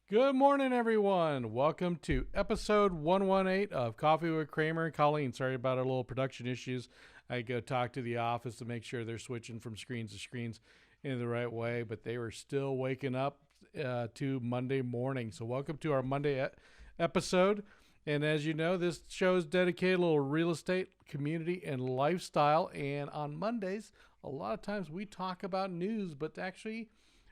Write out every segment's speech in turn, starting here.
Good morning, everyone. Welcome to episode 118 of Coffee with Cramer and Colleen. Sorry about our little production issues. I go talk to the office to make sure they're switching from screens to screens in the right way, but they were still waking up to Monday morning. So welcome to our Monday episode. And as you know, this show is dedicated a little real estate, community, and lifestyle. And on Mondays, a lot of times we talk about news, but actually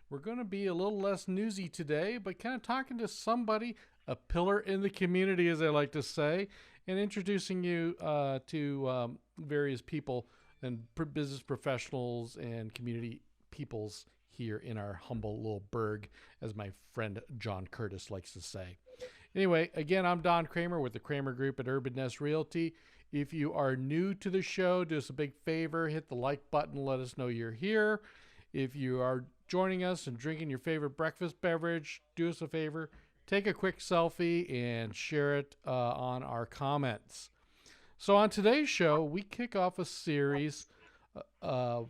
we're going to be a little less newsy today, but kind of talking to somebody, a pillar in the community, as I like to say, and introducing you to various people and business professionals and community peoples here in our humble little burg, as my friend John Curtis likes to say. Anyway, again, I'm Don Cramer with the Cramer Group at Urban Nest Realty. If you are new to the show, do us a big favor, hit the like button, let us know you're here. If you are joining us and drinking your favorite breakfast beverage, do us a favor, take a quick selfie and share it on our comments. So on today's show, we kick off a series of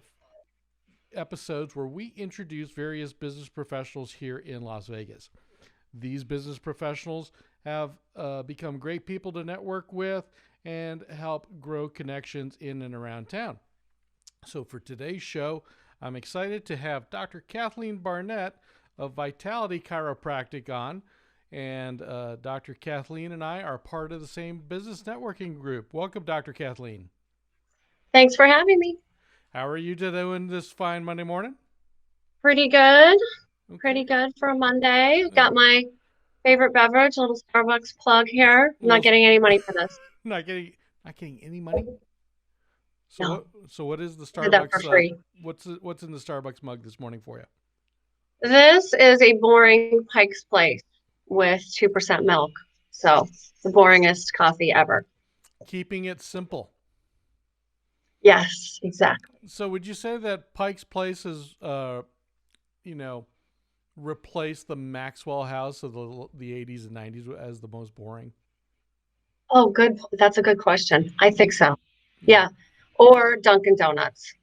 episodes where we introduce various business professionals here in Las Vegas. These business professionals have become great people to network with and help grow connections in and around town. So for today's show, I'm excited to have Dr. Kathleen Barnett of Vitality Chiropractic on. And Dr. Kathleen and I are part of the same business networking group. Welcome, Dr. Kathleen. Thanks for having me. How are you doing this fine Monday morning? Pretty good. Pretty Okay. good for a Monday. Got my favorite beverage, a little Starbucks plug here. I'm not Little, getting any money for this. not getting not getting any money. So No, what is the I did that for Starbucks? free. What's in the Starbucks mug this morning for you? This is a boring Pikes Place with 2% milk. So the boringest coffee ever. Keeping it simple. Yes, exactly. So would you say that Pike's Place is you know, replace the Maxwell House of the 80s and 90s as the most boring? Oh, good. That's a good question. I think so. Yeah. Yeah. Or Dunkin' Donuts.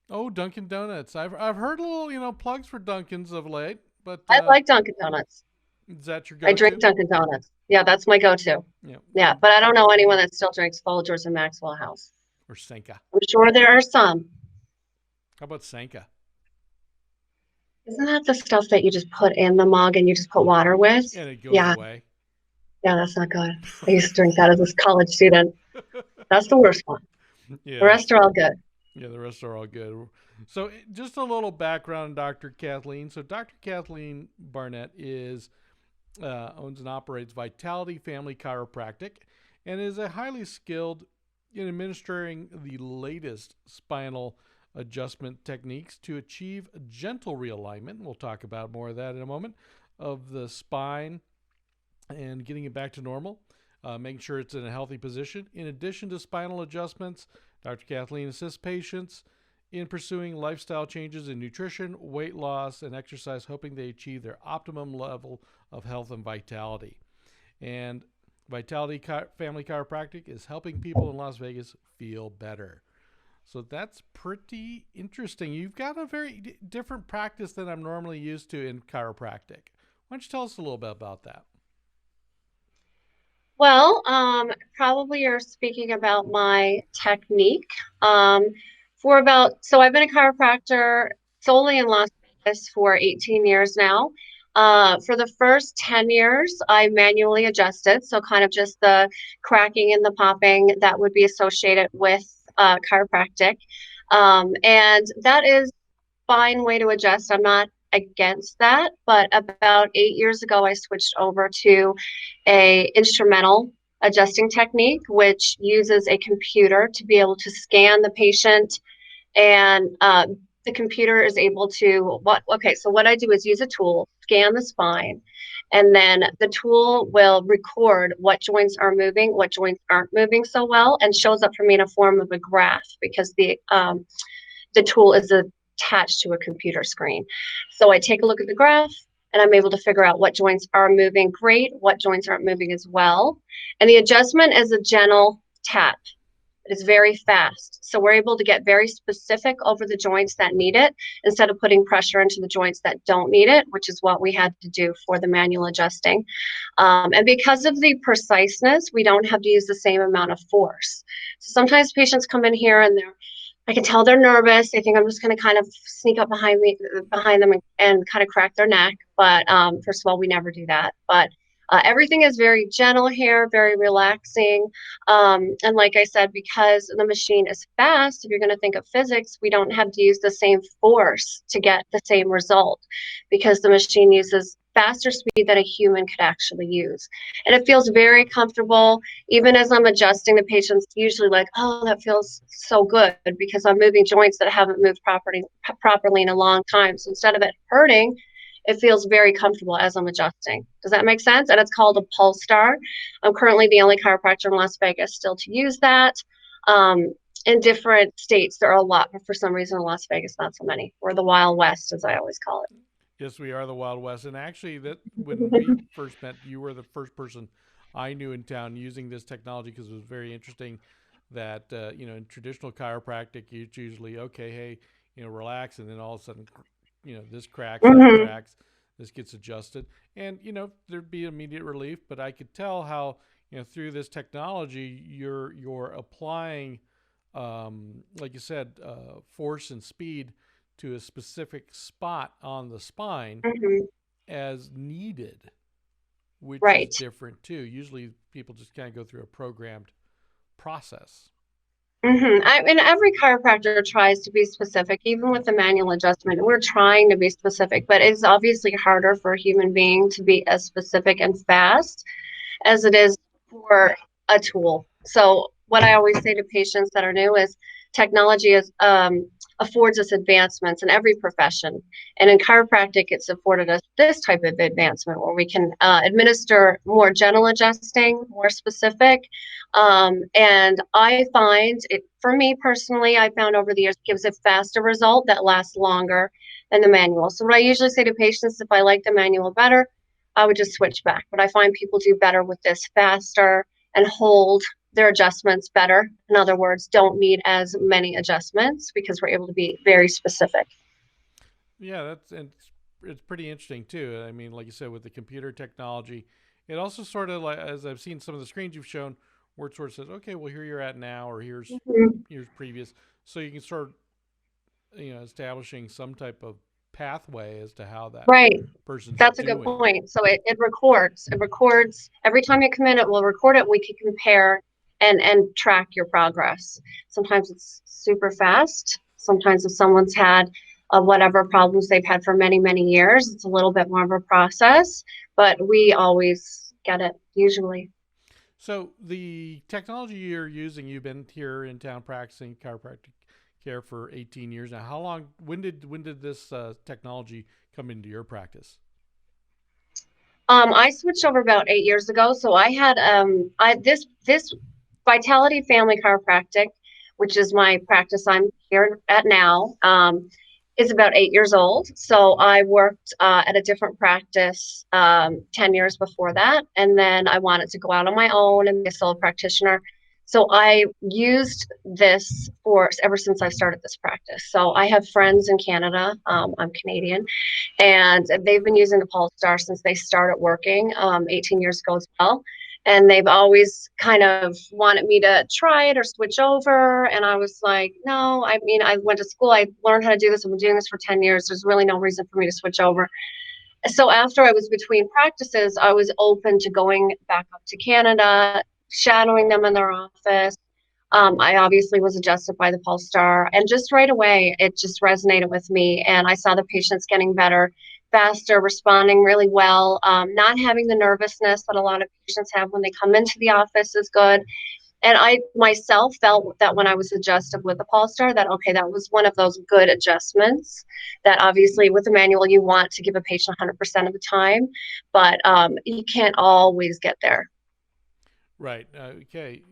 Oh, Dunkin' Donuts. I've heard little plugs for Dunkin's of late, but I like Dunkin' Donuts. is that your I drink go-to? Dunkin' Donuts. Yeah, that's my go-to. Yeah. Yeah, but I don't know anyone that still drinks Folgers and Maxwell House. Or Senka. I'm sure there are some. How about Senka? Isn't that the stuff that you just put in the mug and you just put water with? And it goes Yeah, away. yeah, that's not good. I used to drink that as a college student. That's the worst one. The Yeah. rest are all good. Yeah, the rest are all good. So, just a little background on Dr. Kathleen. So, Dr. Kathleen Barnett owns and operates Vitality Family Chiropractic and is a highly skilled in administering the latest spinal adjustment techniques to achieve gentle realignment. We'll talk about more of that in a moment of the spine and getting it back to normal, making sure it's in a healthy position. In addition to spinal adjustments, Dr. Kathleen assists patients in pursuing lifestyle changes in nutrition, weight loss, and exercise, hoping they achieve their optimum level of health and vitality. And Vitality Family Chiropractic is helping people in Las Vegas feel better. So that's pretty interesting. You've got a very different practice than I'm normally used to in chiropractic. Why don't you tell us a little bit about that? Well, probably you're speaking about my technique. Um, so I've been a chiropractor solely in Las Vegas for 18 years now. For the first 10 years, I manually adjusted, so kind of just the cracking and the popping that would be associated with chiropractic. And that is fine way to adjust. I'm not against that, but about 8 years ago, I switched over to a instrumental adjusting technique, which uses a computer to be able to scan the patient, and the computer is able to so what I do is use a tool, scan the spine, and then the tool will record what joints are moving, what joints aren't moving so well, and shows up for me in a form of a graph because the tool is attached to a computer screen. So I take a look at the graph and I'm able to figure out what joints are moving great, what joints aren't moving as well. And the adjustment is a gentle tap. It's very fast. So we're able to get very specific over the joints that need it instead of putting pressure into the joints that don't need it, which is what we had to do for the manual adjusting. And because of the preciseness, we don't have to use the same amount of force. So sometimes patients come in here and I can tell they're nervous. They think I'm just going to kind of sneak up behind them and kind of crack their neck. But first of all, we never do that. But everything is very gentle here, very relaxing. And like I said, because the machine is fast, if you're going to think of physics, we don't have to use the same force to get the same result because the machine uses faster speed than a human could actually use. And it feels very comfortable. Even as I'm adjusting, the patient's usually like, oh, that feels so good because I'm moving joints that haven't moved properly in a long time. So instead of it hurting, it feels very comfortable as I'm adjusting. Does that make sense? And it's called a Pulsar. I'm currently the only chiropractor in Las Vegas still to use that. In different states, there are a lot, but for some reason in Las Vegas, not so many. We're the Wild West, as I always call it. Yes, we are the Wild West. And actually, that when we first met, you were the first person I knew in town using this technology because it was very interesting that, in traditional chiropractic, it's usually, okay, hey, relax. And then all of a sudden, this cracks, that cracks, this gets adjusted. And, there'd be immediate relief. But I could tell how, through this technology, you're applying, like you said, force and speed to a specific spot on the spine as needed, which is different too. Usually people just kind of go through a programmed process. I mean, every chiropractor tries to be specific, even with the manual adjustment. We're trying to be specific, but it's obviously harder for a human being to be as specific and fast as it is for a tool. So what I always say to patients that are new is technology affords us advancements in every profession. And in chiropractic, it's afforded us this type of advancement where we can administer more gentle adjusting, more specific. And I find it, for me personally, I found over the years, it gives a faster result that lasts longer than the manual. So what I usually say to patients, if I like the manual better, I would just switch back. But I find people do better with this faster and hold their adjustments better. In other words, don't need as many adjustments because we're able to be very specific. Yeah, it's pretty interesting too. I mean, like you said, with the computer technology, it also sort of like, as I've seen some of the screens you've shown, where it sort of says, okay, well, here you're at now, or here's previous, so you can start, establishing some type of pathway as to how that person's That's a doing. good point. So it records. It records every time you come in. It will record it. We can compare and track your progress. Sometimes it's super fast. Sometimes if someone's had whatever problems they've had for many, many years, it's a little bit more of a process. But we always get it usually. So the technology you're using, you've been here in town practicing chiropractic care for 18 years now. How long? When did this technology come into your practice? I switched over about 8 years ago. So I had this Vitality Family Chiropractic, which is my practice I'm here at now, is about 8 years old. So I worked at a different practice 10 years before that. And then I wanted to go out on my own and be a solo practitioner. So I used this for ever since I started this practice. So I have friends in Canada. I'm Canadian, and they've been using the Pulsar since they started working 18 years ago as well. And they've always kind of wanted me to try it or switch over. And I was like, no, I mean, I went to school, I learned how to do this. I've been doing this for 10 years. There's really no reason for me to switch over. So after I was between practices, I was open to going back up to Canada, shadowing them in their office. I obviously was adjusted by the Pulsar, and just right away, it just resonated with me. And I saw the patients getting better, faster, responding really well, not having the nervousness that a lot of patients have when they come into the office is good. And I myself felt that when I was adjusted with the Pulsar, that okay, that was one of those good adjustments. That obviously with the manual, you want to give a patient 100% of the time, but you can't always get there. Right. Okay.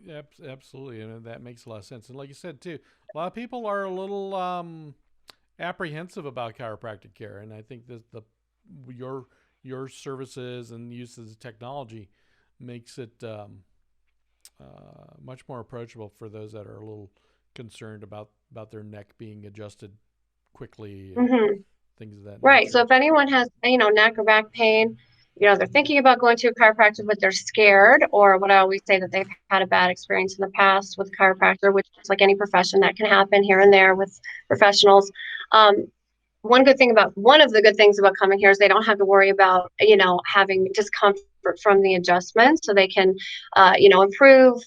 Absolutely, and that makes a lot of sense. And like you said too, a lot of people are a little apprehensive about chiropractic care, and I think that your services and use of technology makes it much more approachable for those that are a little concerned about their neck being adjusted quickly and Hmm. things of that Right. So nature. if anyone has, neck or back pain, they're thinking about going to a chiropractor, but they're scared, or what I always say that they've had a bad experience in the past with chiropractor, which is like any profession that can happen here and there with professionals. Um, one of the good things about coming here is they don't have to worry about, having discomfort from the adjustment, so they can, improve,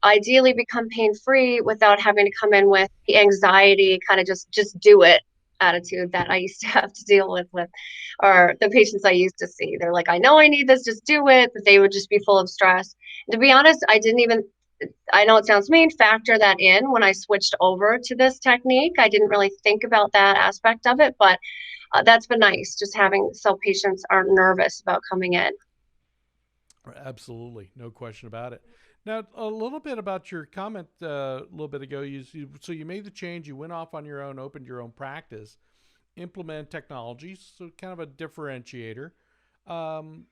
ideally become pain free without having to come in with the anxiety, kind of just do it attitude that I used to have to deal with, or the patients I used to see. They're like, I know I need this, just do it, but they would just be full of stress. And to be honest, I know it sounds mean, factor that in when I switched over to this technique. I didn't really think about that aspect of it, but that's been nice, just having so patients aren't nervous about coming in. Absolutely, no question about it. Now, a little bit about your comment a little bit ago. So you made the change. You went off on your own, opened your own practice, implemented technologies, so kind of a differentiator. Um,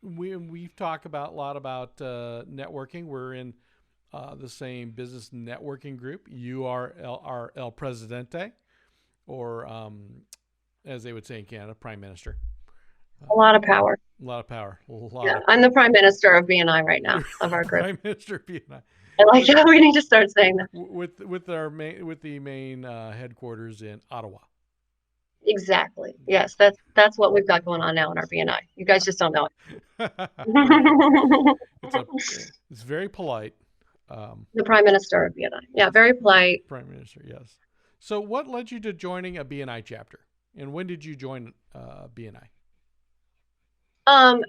we've talked about a lot about networking. We're in the same business networking group. You are our El Presidente, or as they would say in Canada, Prime Minister. A lot of power. A lot of power. A lot Yeah, of I'm the prime minister of BNI right now, You're of our group. Prime Minister BNI I like with that. We need to start saying that. with the main headquarters in Ottawa. Exactly. Yes, Exactly. that's what we've got going on now in our BNI. You guys just don't know Perfect. it. It's a it's very polite. The prime minister of BNI. Yeah, Yes, very polite. Prime Minister. Yes. So, what led you to joining a BNI chapter, and when did you join BNI?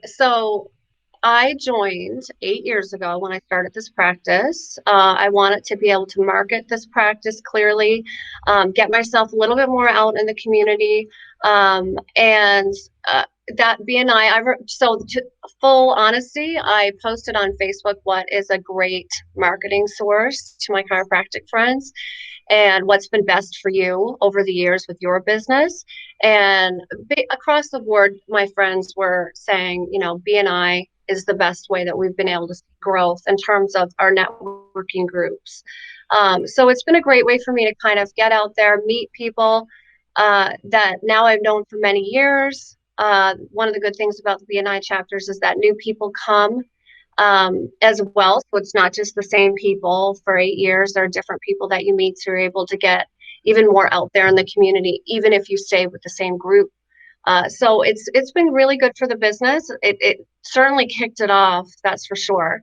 So I joined 8 years ago when I started this practice. I wanted to be able to market this practice clearly, get myself a little bit more out in the community, and that BNI. So, to full honesty, I posted on Facebook what is a great marketing source to my chiropractic friends, and what's been best for you over the years with your business. And across the board, my friends were saying, BNI is the best way that we've been able to see growth in terms of our networking groups. So it's been a great way for me to kind of get out there, meet people that now I've known for many years. One of the good things about the BNI chapters is that new people come as well. So it's not just the same people for 8 years. There are different people that you meet, so you're able to get even more out there in the community, even if you stay with the same group. So it's been really good for the business. It certainly kicked it off, that's for sure.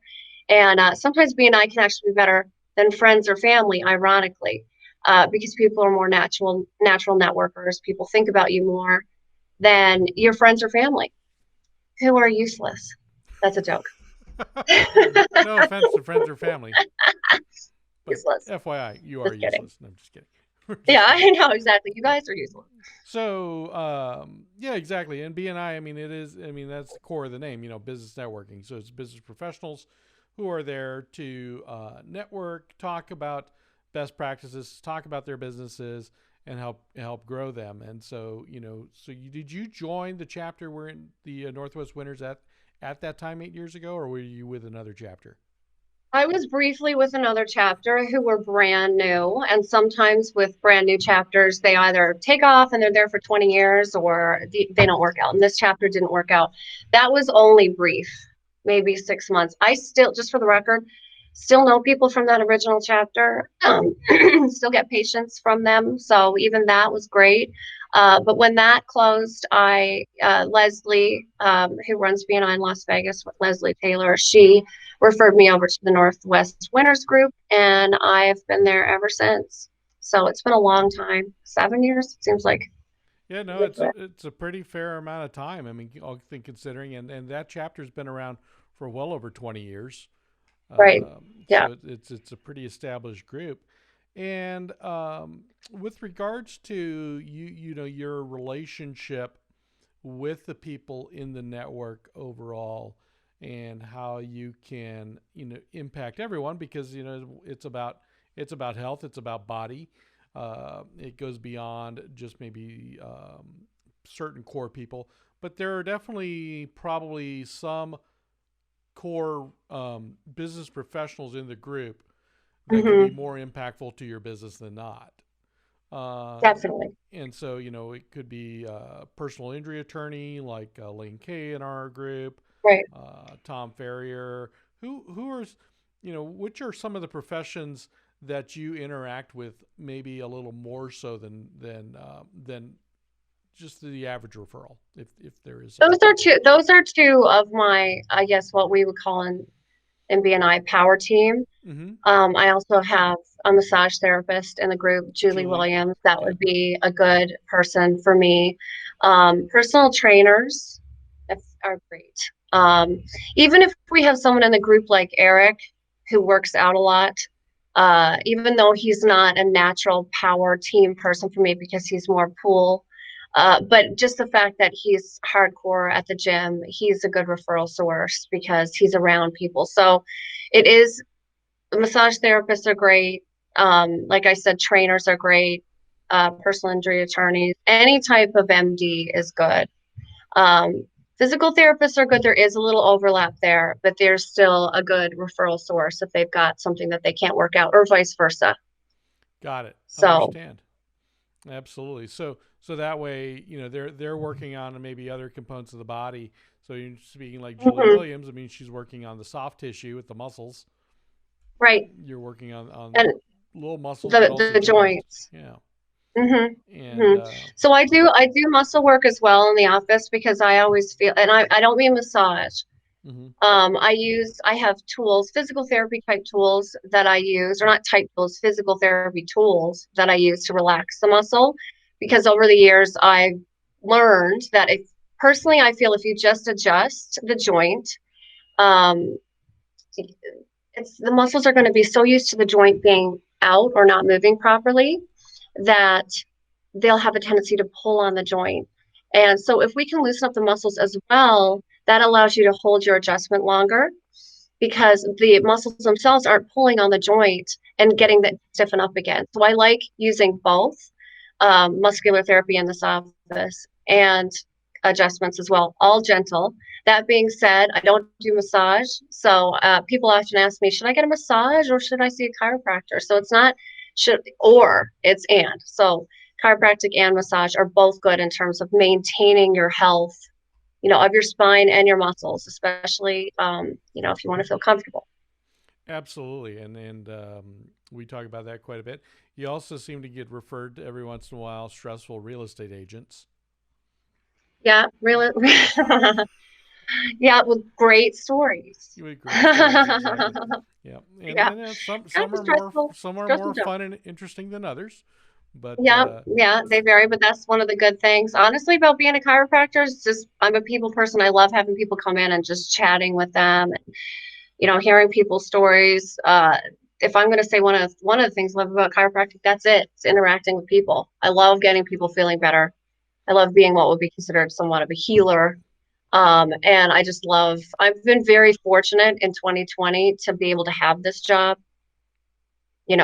And sometimes BNI can actually be better than friends or family, ironically, because people are more natural networkers. People think about you more than your friends or family, who are useless. That's a joke. No offense to friends or family, but Useless. FYI, you are Just kidding. useless. No, I'm just kidding. Yeah, Just kidding. I know exactly. You guys are useless. So, yeah, exactly. And BNI, I mean, it is, I mean, that's the core of the name, business networking. So it's business professionals who are there to network, talk about best practices, talk about their businesses, and help grow them. And so, did you join the chapter where in the Northwest Winners at that time 8 years ago, or were you with another chapter? I was briefly with another chapter who were brand new, and sometimes with brand new chapters, they either take off and they're there for 20 years or they don't work out. And this chapter didn't work out. That was only brief, maybe 6 months. I still, just for the record, still know people from that original chapter, still get patients from them. So even that was great. But when that closed, Leslie, who runs BNI in Las Vegas with Leslie Taylor, she referred me over to the Northwest Winners Group, and I've been there ever since. So it's been a long time, 7 years, it seems like. Yeah, no, it's a pretty fair amount of time. I mean, all things considering, and that chapter's been around for well over 20 years. Right. Yeah. So it's a pretty established group. And with regards to your relationship with the people in the network overall, and how you can impact everyone, because it's about health, it's about body. It goes beyond just maybe certain core people, but there are definitely probably some core business professionals in the group that could be Hmm. more impactful to your business than not. Definitely. And so, it could be a personal injury attorney like Lane Kay in our group, Right. Tom Ferrier. Who are, which are some of the professions that you interact with maybe a little more so than just the average referral, if there is such a Those thing. are two. Those are two of my, I guess, what we would call in BNI power team. Mm-hmm. I also have a massage therapist in the group, Julie Julie. Williams. That Yep. would be a good person for me. Personal trainers are great. Even if we have someone in the group like Eric, who works out a lot, even though he's not a natural power team person for me because he's more pool. But just the fact that he's hardcore at the gym, he's a good referral source because he's around people. So it is, massage therapists are great. Like I said, trainers are great. Personal injury attorneys, any type of MD is good. Um, Physical therapists are good. There is a little overlap there, but there's still a good referral source if they've got something that they can't work out, or vice versa. Got it. So, Understand. Absolutely. So that way, they're working on maybe other components of the body. So you're speaking like Julie mhm, Williams. I mean, she's working on the soft tissue with the muscles. right. You're working on And little muscles, but also the joints. joints. Yeah. Hmm. And Hmm. So I do muscle work as well in the office because I always feel, and I don't mean massage. hmm I have tools, physical therapy type tools that I use, or not type tools, physical therapy tools that I use to relax the muscle. Because over the years, I've learned that if personally, I feel if you just adjust the joint, um, the muscles are going to be so used to the joint being out or not moving properly that they'll have a tendency to pull on the joint. And so if we can loosen up the muscles as well, that allows you to hold your adjustment longer because the muscles themselves aren't pulling on the joint and getting that stiffen up again. So I like using both muscular therapy in this office and adjustments as well, all gentle. That being said, I don't do massage. So people often ask me, should I get a massage or should I see a chiropractor? So it's not should or it's and. So chiropractic and massage are both good in terms of maintaining your health, of your spine and your muscles, especially, if you want to feel comfortable. absolutely. And we talk about that quite a bit. You also seem to get referred to every once in a while stressful real estate agents. Yeah, really. Yeah, with great stories. You had great stories, Yeah, exactly. Yeah, and kind of some are stressful more job. fun and interesting than others, but Yeah, yeah, they vary, but that's one of the good things, honestly, about being a chiropractor is just I'm a people person. I love having people come in and just chatting with them, and hearing people's stories. If I'm going to say one of the things I love about chiropractic, that's it. It's interacting with people. I love getting people feeling better. I love being what would be considered somewhat of a healer. And I just love, I've been very fortunate in 2020 to be able to have this job,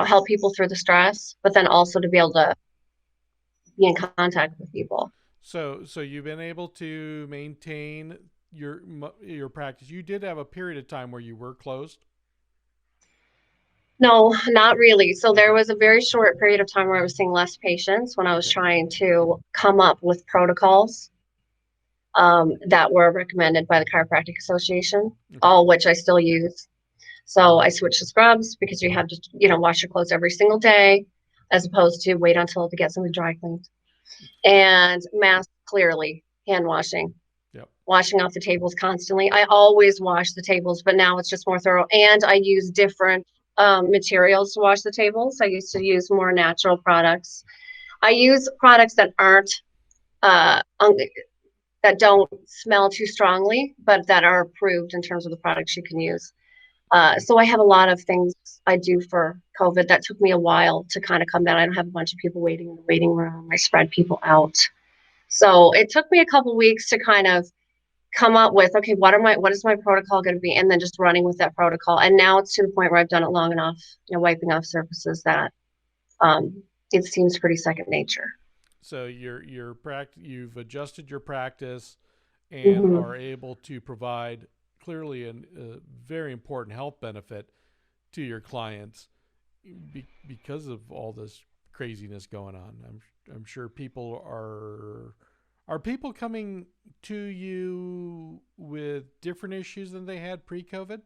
help people through the stress, but then also to be able to be in contact with people. so you've been able to maintain your practice. You did have a period of time where you were closed. No, not really. So there Okay. was a very short period of time where I was seeing less patients when I was Okay. trying to come up with protocols that were recommended by the Chiropractic Association, Okay. all which I still use. So I switched to scrubs because you have to, wash your clothes every single day, as opposed to wait until to get something dry cleaned. And masks clearly, hand washing, Yep. washing off the tables constantly. I always wash the tables, but now it's just more thorough. And I use different materials to wash the tables. I used to use more natural products. I use products that aren't that don't smell too strongly, but that are approved in terms of the products you can use. So I have a lot of things I do for COVID that took me a while to kind of come down. I don't have a bunch of people waiting in the waiting room. I spread people out. So it took me a couple weeks to kind of come up with, okay, what is my protocol going to be? And then just running with that protocol. And now it's to the point where I've done it long enough, wiping off surfaces that it seems pretty second nature. So you've adjusted your practice and Hmm. are able to provide clearly a very important health benefit to your clients because of all this craziness going on. I'm sure people are people coming to you with different issues than they had pre-COVID?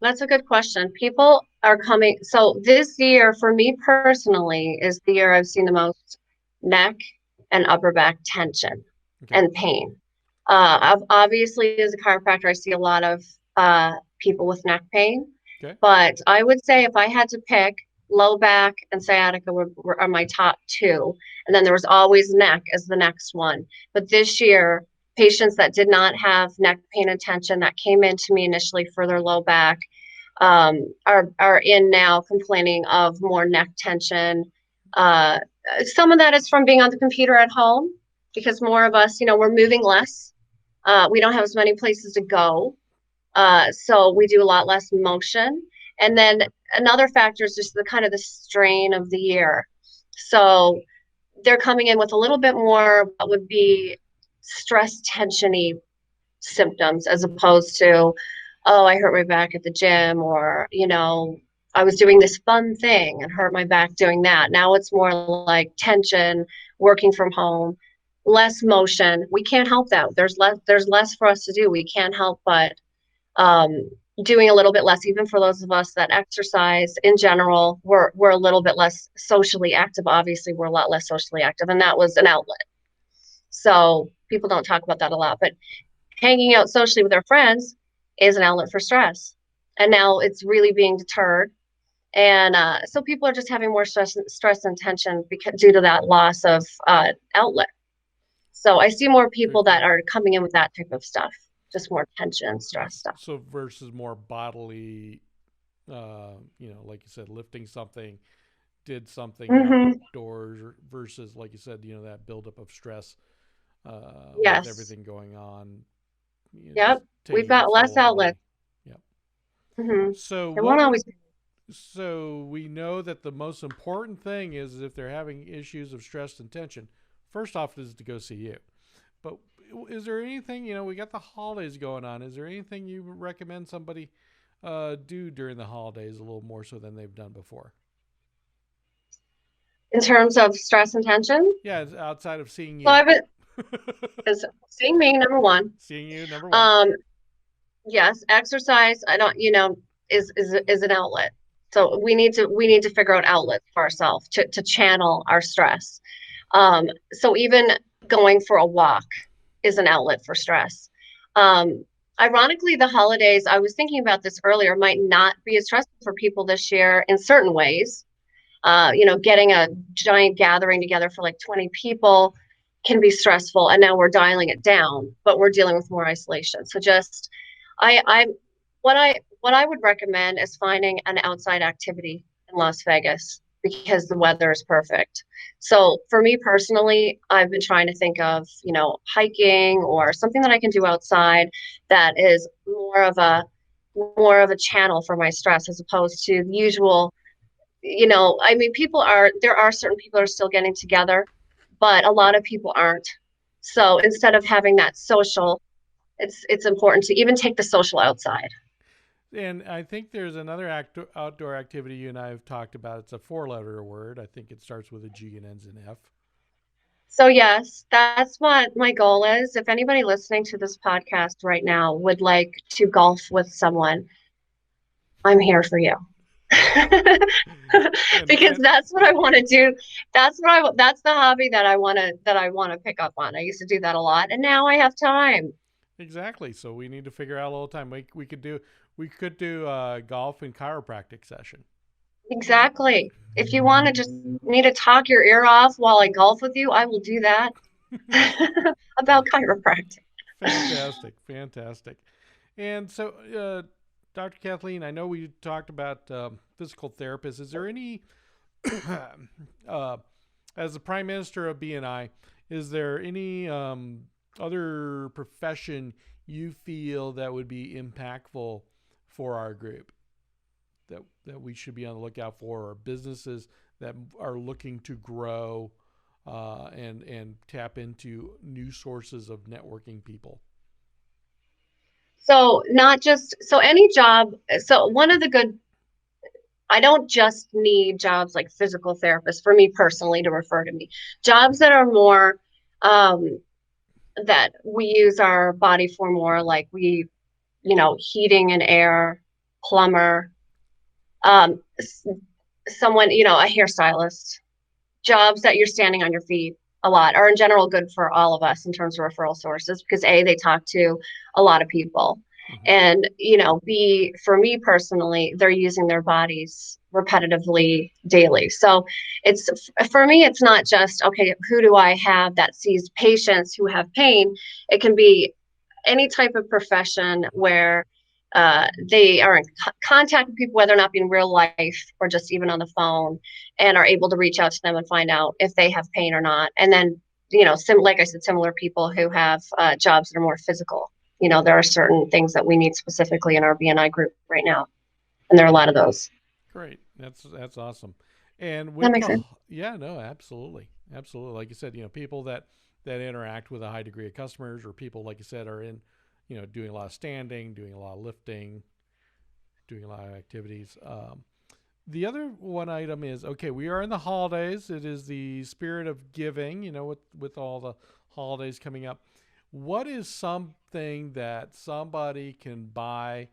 That's a good question. People are coming. So this year, for me personally, is the year I've seen the most neck and upper back tension Okay. and pain. Obviously, as a chiropractor, I see a lot of people with neck pain. Okay. But I would say if I had to pick, low back and sciatica are my top two. And then there was always neck as the next one. But this year, patients that did not have neck pain and tension that came into me initially for their low back are in now complaining of more neck tension. Some of that is from being on the computer at home because more of us, we're moving less. We don't have as many places to go. So we do a lot less motion. And then another factor is just the kind of the strain of the year. So they're coming in with a little bit more what would be stress tensiony symptoms as opposed to, oh, I hurt my back at the gym, or, I was doing this fun thing and hurt my back doing that. Now it's more like tension, working from home, less motion. We can't help that. There's less for us to do. We can't help but um, doing a little bit less, even for those of us that exercise in general, we're a little bit less socially active. Obviously, we're a lot less socially active, and that was an outlet. So people don't talk about that a lot, but hanging out socially with our friends is an outlet for stress. And now it's really being deterred. And so people are just having more stress and tension due to that loss of outlet. So I see more Very people that cool. are coming in with that type of stuff, just more tension, stress stuff. So versus more bodily, like you said, lifting something, did something Mm-hmm. outdoors versus, like you said, that buildup of stress with Yes. everything going on, just Yep. We've taking got its less toll on the outlets. body. Yep. Mm-hmm. So It what won't would always be. so we know that the most important thing is if they're having issues of stress and tension, first off is to go see you. But is there anything, we got the holidays going on. Is there anything you recommend somebody do during the holidays a little more so than they've done before? In terms of stress and tension. Yeah, it's outside of seeing So you. I've been is seeing me, number one. Seeing you, number one. Um, yes, exercise, I don't, is an outlet. So we need to figure out outlets for ourselves to channel our stress. So even going for a walk is an outlet for stress. Um, Ironically, the holidays, I was thinking about this earlier, might not be as stressful for people this year in certain ways. Getting a giant gathering together for like 20 people can be stressful, and now we're dialing it down, but we're dealing with more isolation. So just, I, what I would recommend is finding an outside activity in Las Vegas because the weather is perfect. So for me personally, I've been trying to think of, hiking or something that I can do outside that is more of a channel for my stress as opposed to the usual. I mean, there are certain people are still getting together, but a lot of people aren't. So instead of having that social, it's important to even take the social outside. And I think there's another outdoor activity you and I have talked about. It's a four-letter word. I think it starts with a G and ends in F. So yes, that's what my goal is. If anybody listening to this podcast right now would like to golf with someone, I'm here for you. And Because that's what I want to do. That's the hobby that I want to pick up on. I used to do that a lot, and now I have time. exactly. So we need to figure out a little time. We could do golf and chiropractic session. Exactly. If you want to just me to talk your ear off while I golf with you, I will do that. About chiropractic. Fantastic, fantastic. And so, Dr. Kathleen, I know we talked about physical therapists. Is there any, uh, as the Prime Minister of BNI, is there any other profession you feel that would be impactful for our group that we should be on the lookout for, or businesses that are looking to grow and tap into new sources of networking people? So not just, so any job, so one of the good, I don't just need jobs like physical therapists for me personally to refer to me. Jobs that are more, um, that we use our body for more, like heating and air, plumber, um, someone, a hairstylist, jobs that you're standing on your feet a lot are in general good for all of us in terms of referral sources because A, they talk to a lot of people. Mm-hmm. And, B, for me personally, they're using their bodies repetitively daily. So it's for me, it's not just, okay, who do I have that sees patients who have pain? It can be any type of profession where they are in contact with people, whether or not in real life or just even on the phone, and are able to reach out to them and find out if they have pain or not. And then, like I said, similar people who have jobs that are more physical. There are certain things that we need specifically in our BNI group right now, and there are a lot of those. Great. That's awesome. And That with makes the sense. yeah, no, absolutely. Absolutely. Like you said, people that interact with a high degree of customers or people like you said are in, doing a lot of standing, doing a lot of lifting, doing a lot of activities. The other one item is okay, we are in the holidays. It is the spirit of giving, with all the holidays coming up. What is something that somebody can buy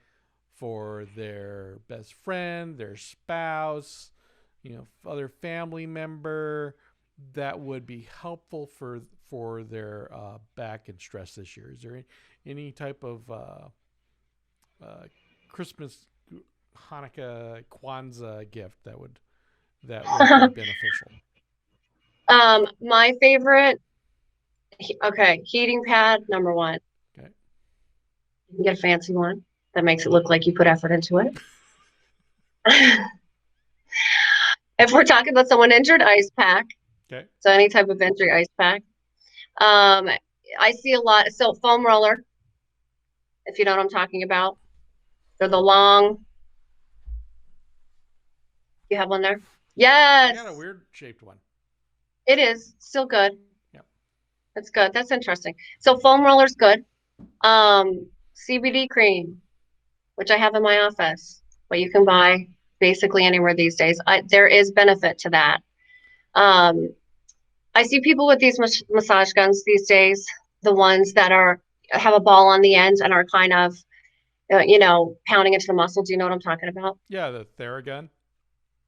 for their best friend, their spouse, other family member that would be helpful for their back and stress this year? Is there any type of Christmas, Hanukkah, Kwanzaa gift that would be beneficial? My favorite, okay, heating pad, number one. Okay. You can get a fancy one that makes it look like you put effort into it. If we're talking about someone injured, ice pack. Okay. So any type of injury, ice pack. Um, I see a lot. So foam roller, if you know what I'm talking about. They're the long. You have one there? I got a Yes, weird shaped one. it is still good. Yep. That's good. That's interesting. So foam roller's good. CBD cream, which I have in my office, but you can buy basically anywhere these days. There is benefit to that. Um, I see people with these massage guns these days, the ones that have a ball on the end and are kind of, pounding into the muscle. Do you know what I'm talking about? Yeah, the Theragun.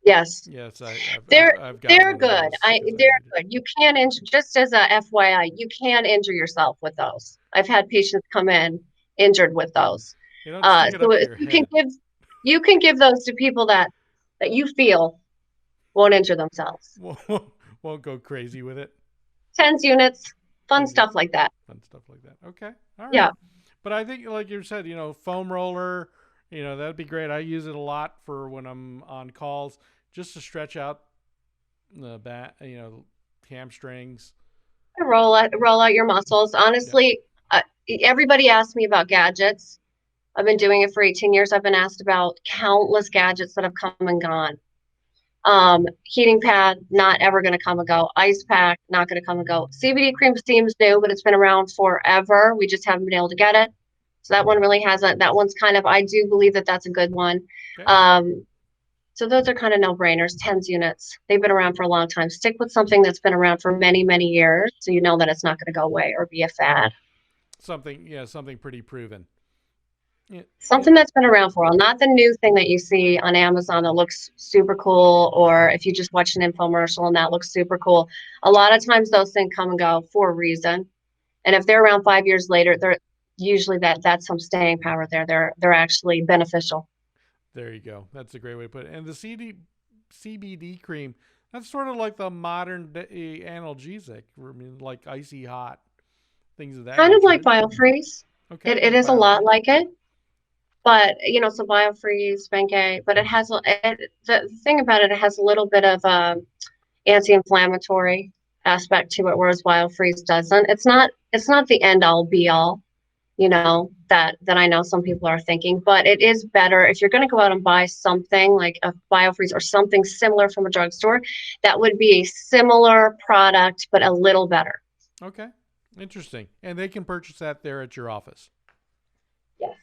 Yes, Yes, they're I've got they're one of good. those because I They're need it. good. You can injure, just as a FYI, you can injure yourself with those. I've had patients come in injured with those. You don't stick it So up to if your head. you can give those to people that you feel won't injure themselves. Won't go crazy with it. Tens units, fun Tens of stuff like that. fun stuff like that. Okay, all right. Yeah. But I think, like you said, foam roller, that'd be great. I use it a lot for when I'm on calls, just to stretch out the back, hamstrings. Roll out your muscles. Yep. Honestly, everybody asks me about gadgets. I've been doing it for 18 years. I've been asked about countless gadgets that have come and gone. Heating pad, not ever going to come and go. Ice pack, not going to come and go. CBD cream seems new, but it's been around forever. We just haven't been able to get it. So that one really hasn't. That one's kind of, I do believe that that's a good one. Okay. So those are kind of no-brainers. Tens units. They've been around for a long time. Stick with something that's been around for many, many years, so you know that it's not going to go away or be a fad. Something pretty proven. Yeah, yeah. Something that's been around for a while, not the new thing that you see on Amazon that looks super cool, or if you just watch an infomercial and that looks super cool. A lot of times those things come and go for a reason. And if they're around 5 years later, they're usually that's some staying power there. They're actually beneficial. There you go. That's a great way to put it. And the CBD cream, that's sort of like the modern day analgesic. I mean, like icy hot things of that Kind of nature. like BioFreeze. Okay, It like is a lot biofreeze. like it. But so BioFreeze, Bengay, but the thing about it, it has a little bit of anti-inflammatory aspect to it, whereas BioFreeze doesn't. It's not the end all be all, that I know some people are thinking, but it is better if you're going to go out and buy something like a BioFreeze or something similar from a drugstore. That would be a similar product, but a little better. Okay, interesting. And they can purchase that there at your office. Yes.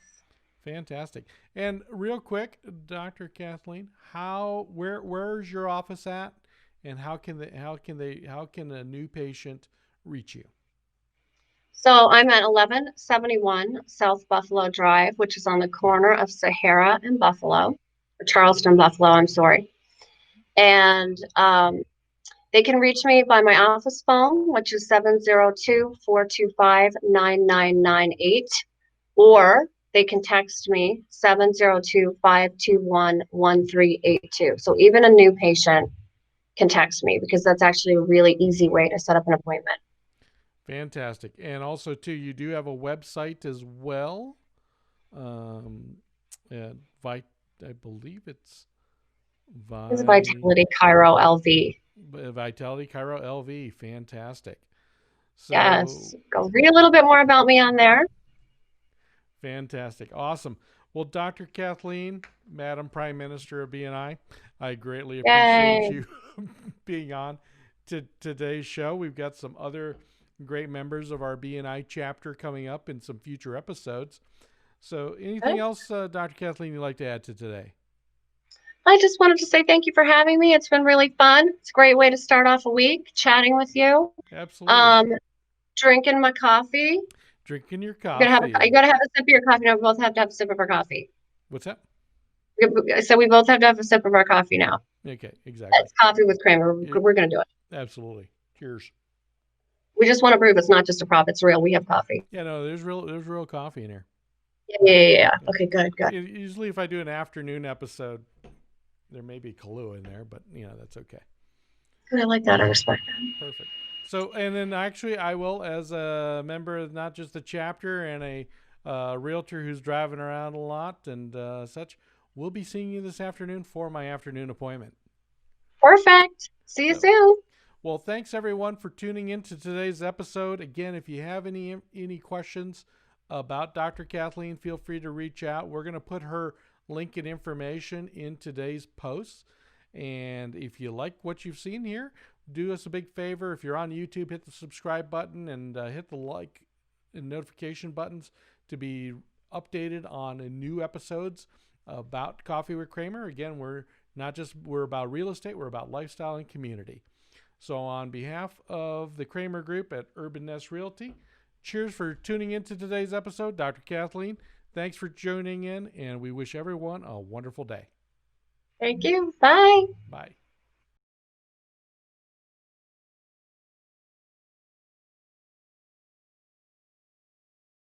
Fantastic. And real quick, Dr. Kathleen, where's your office at, and how can a new patient reach you? So I'm at 1171 South Buffalo Drive, which is on the corner of Sahara and Buffalo, or Charleston, Buffalo, I'm sorry. And they can reach me by my office phone, which is 702-425-9998, or they can text me 702-521-1382. So even a new patient can text me, because that's actually a really easy way to set up an appointment. Fantastic. And also, too, you do have a website as well. I believe it's It's Vitality Chiro LV. Vitality Chiro LV. Fantastic. So, Yes, go read a little bit more about me on there. Fantastic. Awesome. Well, Dr. Kathleen, Madam Prime Minister of BNI, I greatly appreciate you being on to today's show. We've got some other great members of our BNI chapter coming up in some future episodes. So anything else, Dr. Kathleen, you'd like to add to today? I just wanted to say thank you for having me. It's been really fun. It's a great way to start off a week, chatting with you. Absolutely. Drinking my coffee. Drinking your coffee. You gotta have a sip of your coffee. Now we both have to have a sip of our coffee. What's that? So we both have to have a sip of our coffee now. Okay, exactly. It's coffee with Cramer. We're gonna do it. Absolutely. Cheers. We just want to prove it's not just a prop. It's real. We have coffee. Yeah, no, there's real coffee in here. Yeah. Okay, good. Usually if I do an afternoon episode, there may be Kahlua in there, but that's okay. Good, I like that. I respect that. Perfect. So, and then actually I will, as a member of not just the chapter and a realtor who's driving around a lot and such, we'll be seeing you this afternoon for my afternoon appointment. Perfect. See you soon. Well, thanks everyone for tuning in to today's episode. Again, if you have any questions about Dr. Kathleen, feel free to reach out. We're going to put her link and information in today's posts. And if you like what you've seen here, do us a big favor. If you're on YouTube, hit the subscribe button and hit the like and notification buttons to be updated on new episodes about Coffee with Cramer. Again, we're about real estate, we're about lifestyle and community. So on behalf of the Cramer Group at Urban Nest Realty, cheers for tuning into today's episode. Dr. Kathleen, thanks for joining in, and we wish everyone a wonderful day. Thank you. Bye. Bye.